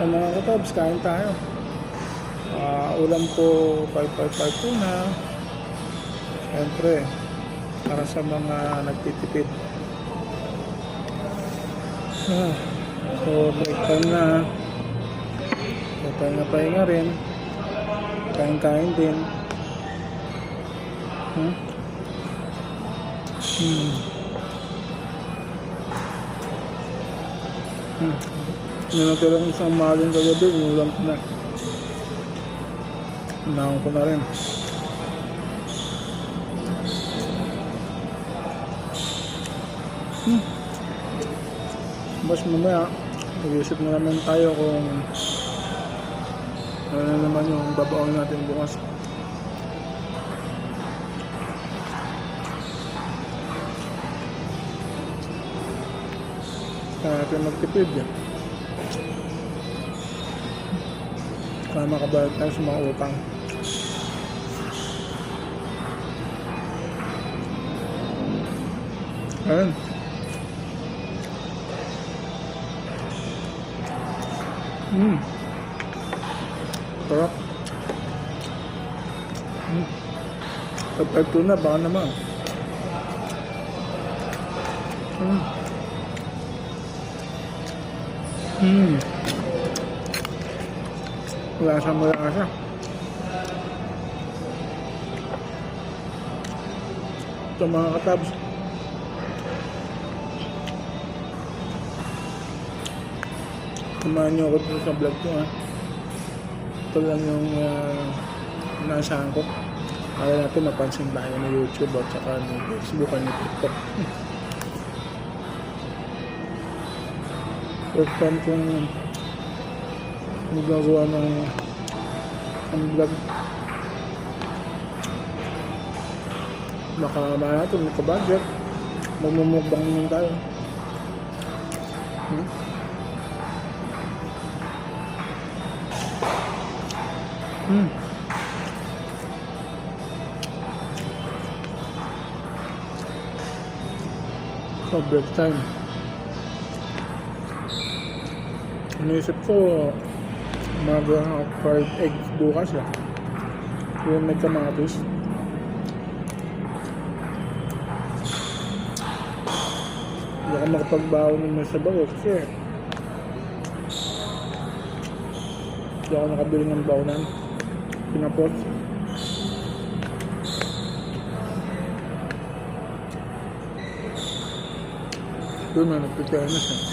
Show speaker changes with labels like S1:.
S1: Sa mga katabs, kain tayo. Ulam po 555 tuna. Siyempre, para sa mga nagtitipid. So, break time na. Pahinga rin. Kain-kain din. Ninatira ko isang maling kagabi, ulam ko na. Hinahon ko na rin. Mas mamaya, mag-isip na naman tayo kung ano na naman yung babaon natin bukas. Kaya natin magtipid yan. Kaya makabayad tayo sa mga utang. Ayan. Sarap. Kapag tuna, baka naman. Lasa. Ito mga katabs. Samahan niyo ako dito sa vlog ko, ha. Ito lang yung naasahan ko. Kaya natin mapansin tayo ng YouTube at saka ng Facebook at ng TikTok. First time kong magagawa ng vlog. Baka natin magka-budget. Magmumukbang naman tayo. So, break time. Naisip ko mag-fried egg bukas, yung may kamatis. Hindi ako makapagbaon ng sabaw kasi hindi ako nakabili ng baonan. Pinapos. Doon na nagpipaya na siya.